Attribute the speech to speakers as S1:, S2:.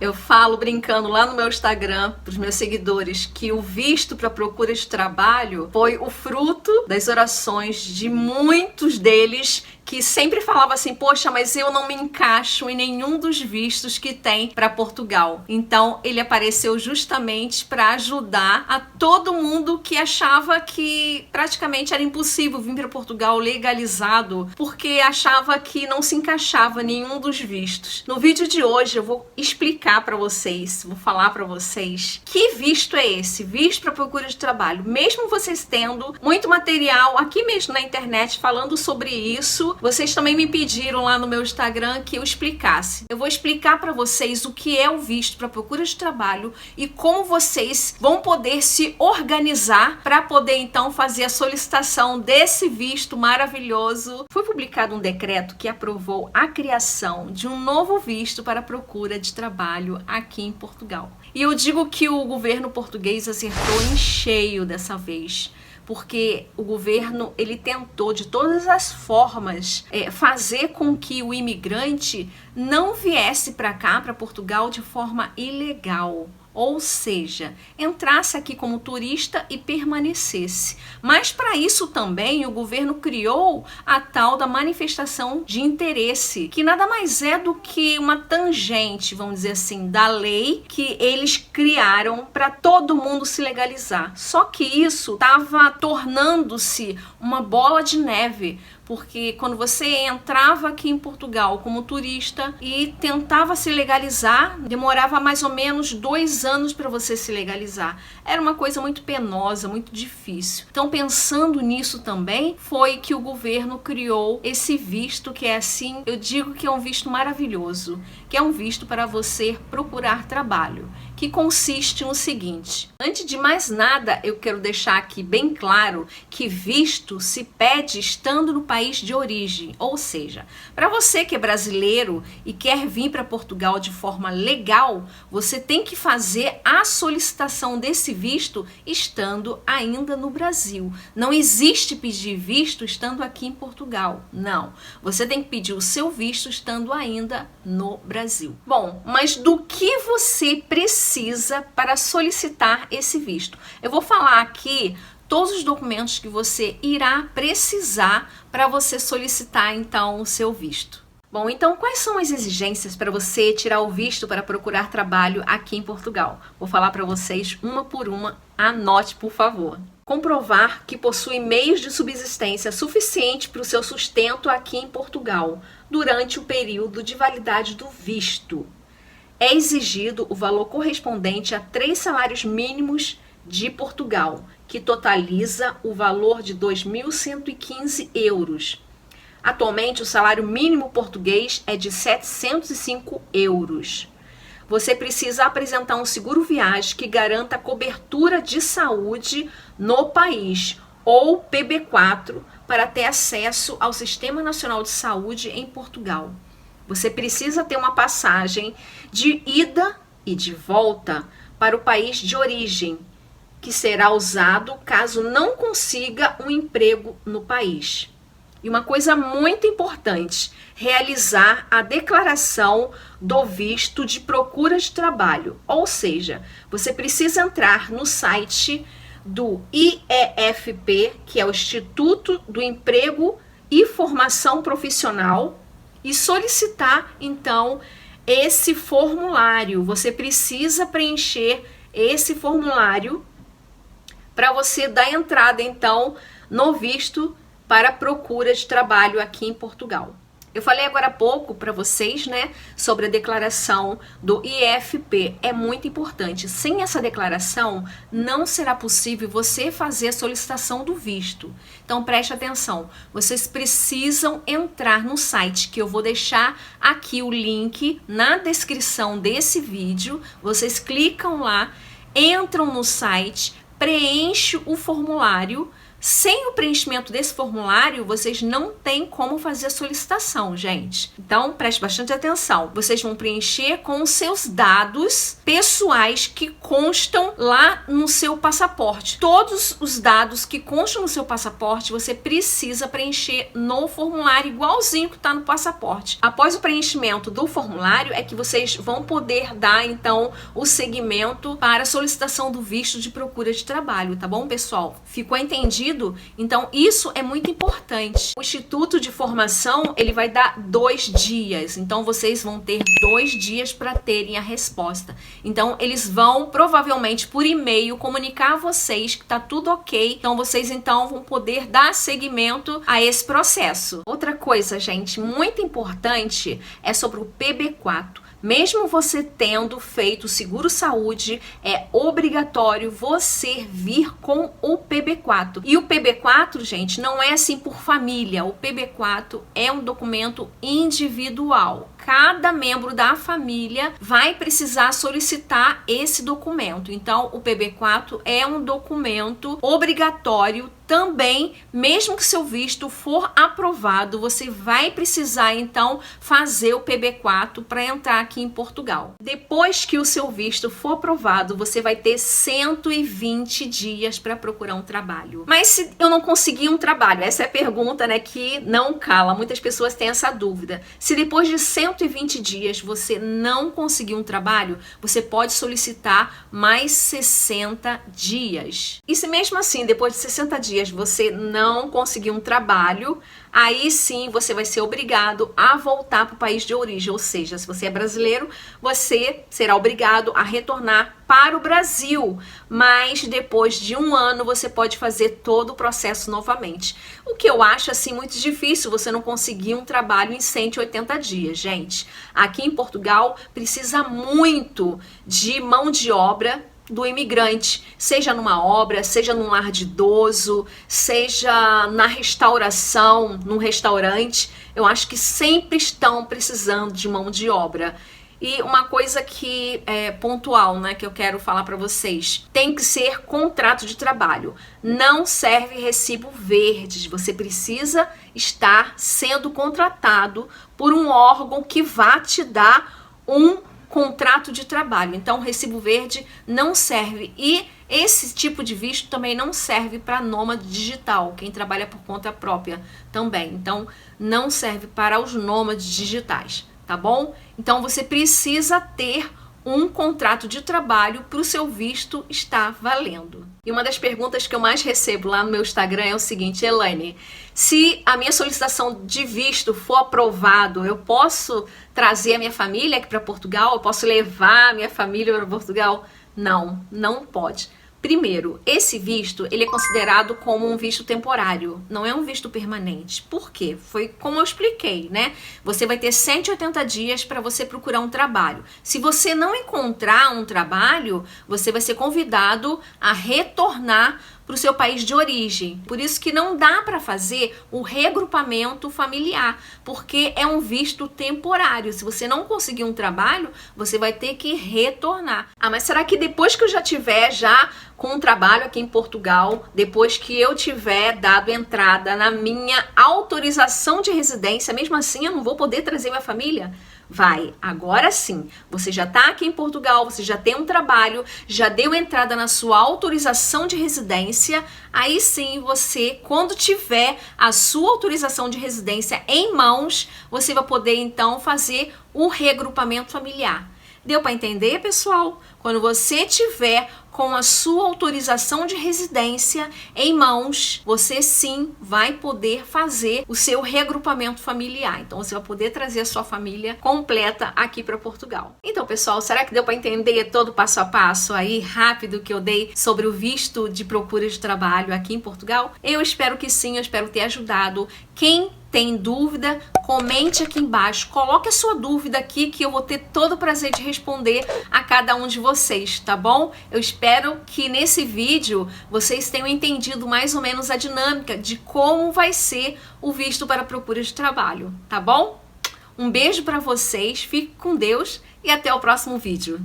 S1: Eu falo brincando lá no meu Instagram para os meus seguidores que o visto para procura de trabalho foi o fruto das orações de muitos deles que sempre falava assim, poxa, mas eu não me encaixo em nenhum dos vistos que tem para Portugal. Então ele apareceu justamente para ajudar a todo mundo que achava que praticamente era impossível vir para Portugal legalizado, porque achava que não se encaixava em nenhum dos vistos. No vídeo de hoje eu vou explicar para vocês, vou falar para vocês que visto é esse, visto para procura de trabalho. Mesmo vocês tendo muito material aqui mesmo na internet falando sobre isso, vocês também me pediram lá no meu Instagram que eu explicasse. Eu vou explicar para vocês o que é o visto para procura de trabalho e como vocês vão poder se organizar para poder então fazer a solicitação desse visto maravilhoso. Foi publicado um decreto que aprovou a criação de um novo visto para procura de trabalho aqui em Portugal. E eu digo que o governo português acertou em cheio dessa vez, porque o governo ele tentou de todas as formas fazer com que o imigrante não viesse para cá, para Portugal, de forma ilegal. Ou seja, entrasse aqui como turista e permanecesse. Mas para isso também o governo criou a tal da manifestação de interesse, que nada mais é do que uma tangente, vamos dizer assim, da lei que eles criaram para todo mundo se legalizar. Só que isso estava tornando-se uma bola de neve, porque quando você entrava aqui em Portugal como turista e tentava se legalizar, demorava mais ou menos 2 anos para você se legalizar. Era uma coisa muito penosa, muito difícil. Então, pensando nisso também, foi que o governo criou esse visto que é assim, eu digo que é um visto maravilhoso, que é um visto para você procurar trabalho, que consiste no seguinte: antes de mais nada, eu quero deixar aqui bem claro que visto se pede estando no país de origem, ou seja, para você que é brasileiro e quer vir para Portugal de forma legal, você tem que fazer a solicitação desse visto estando ainda no Brasil. Não existe pedir visto estando aqui em Portugal, não. Você tem que pedir o seu visto estando ainda no Brasil. Bom, mas do que você precisa para solicitar esse visto? Eu vou falar aqui todos os documentos que você irá precisar para você solicitar então o seu visto. Bom, então quais são as exigências para você tirar o visto para procurar trabalho aqui em Portugal? Vou falar para vocês uma por uma, anote por favor. Comprovar que possui meios de subsistência suficiente para o seu sustento aqui em Portugal durante o período de validade do visto. É exigido o valor correspondente a 3 salários mínimos de Portugal, que totaliza o valor de 2.115 euros. Atualmente, o salário mínimo português é de 705 euros. Você precisa apresentar um seguro viagem que garanta a cobertura de saúde no país, ou PB4, para ter acesso ao Sistema Nacional de Saúde em Portugal. Você precisa ter uma passagem de ida e de volta para o país de origem, que será usado caso não consiga um emprego no país. E uma coisa muito importante, realizar a declaração do visto de procura de trabalho. Ou seja, você precisa entrar no site do IEFP, que é o Instituto do Emprego e Formação Profissional, e solicitar então esse formulário. Você precisa preencher esse formulário para você dar entrada então no visto para procura de trabalho aqui em Portugal. Eu falei agora há pouco para vocês, né, sobre a declaração do IEFP. É muito importante. Sem essa declaração, não será possível você fazer a solicitação do visto. Então, preste atenção. Vocês precisam entrar no site, que eu vou deixar aqui o link na descrição desse vídeo. Vocês clicam lá, entram no site, preenche o formulário Sem o preenchimento desse formulário, vocês não têm como fazer a solicitação, gente. Então, preste bastante atenção. Vocês vão preencher com os seus dados pessoais que constam lá no seu passaporte. Todos os dados que constam no seu passaporte, você precisa preencher no formulário igualzinho que está no passaporte. Após o preenchimento do formulário, é que vocês vão poder dar, então, o segmento para a solicitação do visto de procura de trabalho, tá bom, pessoal? Ficou entendido? Então, isso é muito importante. O Instituto de Formação, ele vai dar 2 dias. Então, vocês vão ter 2 dias para terem a resposta. Então, eles vão, provavelmente, por e-mail, comunicar a vocês que tá tudo ok. Então, vocês, então, vão poder dar seguimento a esse processo. Outra coisa, gente, muito importante é sobre o PB4. Mesmo você tendo feito o seguro-saúde, é obrigatório você vir com o PB4. E o PB4, gente, não é assim por família. O PB4 é um documento individual. Cada membro da família vai precisar solicitar esse documento. Então, o PB4 é um documento obrigatório também, mesmo que seu visto for aprovado, você vai precisar, então, fazer o PB4 para entrar aqui em Portugal. Depois que o seu visto for aprovado, você vai ter 120 dias para procurar um trabalho. Mas se eu não conseguir um trabalho? Essa é a pergunta, né, que não cala. Muitas pessoas têm essa dúvida. Se depois de 120 dias você não conseguir um trabalho, você pode solicitar mais 60 dias. E se mesmo assim, depois de 60 dias, você não conseguir um trabalho, aí sim você vai ser obrigado a voltar para o país de origem. Ou seja, se você é brasileiro, você será obrigado a retornar para o Brasil. Mas depois de 1 ano, você pode fazer todo o processo novamente. O que eu acho assim muito difícil, você não conseguir um trabalho em 180 dias, gente. Aqui em Portugal precisa muito de mão de obra do imigrante, seja numa obra, seja num lar de idoso, seja na restauração, num restaurante. Eu acho que sempre estão precisando de mão de obra. E uma coisa que é pontual, né, que eu quero falar para vocês, tem que ser contrato de trabalho. Não serve recibo verde. Você precisa estar sendo contratado por um órgão que vá te dar um contrato de trabalho. Então, recibo verde não serve. E esse tipo de visto também não serve para nômade digital, quem trabalha por conta própria também. Então, não serve para os nômades digitais, tá bom? Então, você precisa ter um contrato de trabalho para o seu visto estar valendo. E uma das perguntas que eu mais recebo lá no meu Instagram é o seguinte: Elaine, se a minha solicitação de visto for aprovado, eu posso trazer a minha família aqui para Portugal? Eu posso levar a minha família para Portugal? Não, não pode. Primeiro, esse visto, ele é considerado como um visto temporário, não é um visto permanente. Por quê? Foi como eu expliquei, né? Você vai ter 180 dias para você procurar um trabalho. Se você não encontrar um trabalho, você vai ser convidado a retornar para o seu país de origem. Por isso que não dá para fazer o regrupamento familiar, porque é um visto temporário. Se você não conseguir um trabalho, você vai ter que retornar. Ah, mas será que depois que eu já tiver com um trabalho aqui em Portugal, depois que eu tiver dado entrada na minha autorização de residência, mesmo assim eu não vou poder trazer minha família? Vai, agora sim, você já está aqui em Portugal, você já tem um trabalho, já deu entrada na sua autorização de residência, aí sim você, quando tiver a sua autorização de residência em mãos, você vai poder então fazer o regrupamento familiar. Deu para entender, pessoal? Quando você tiver com a sua autorização de residência em mãos, você sim vai poder fazer o seu regrupamento familiar. Então você vai poder trazer a sua família completa aqui para Portugal. Então, pessoal, será que deu para entender todo o passo a passo aí rápido que eu dei sobre o visto de procura de trabalho aqui em Portugal? Eu espero que sim, eu espero ter ajudado. Quem tem dúvida, comente aqui embaixo, coloque a sua dúvida aqui que eu vou ter todo o prazer de responder a cada um de vocês, tá bom? Eu espero que nesse vídeo vocês tenham entendido mais ou menos a dinâmica de como vai ser o visto para procura de trabalho, tá bom? Um beijo para vocês, fique com Deus e até o próximo vídeo.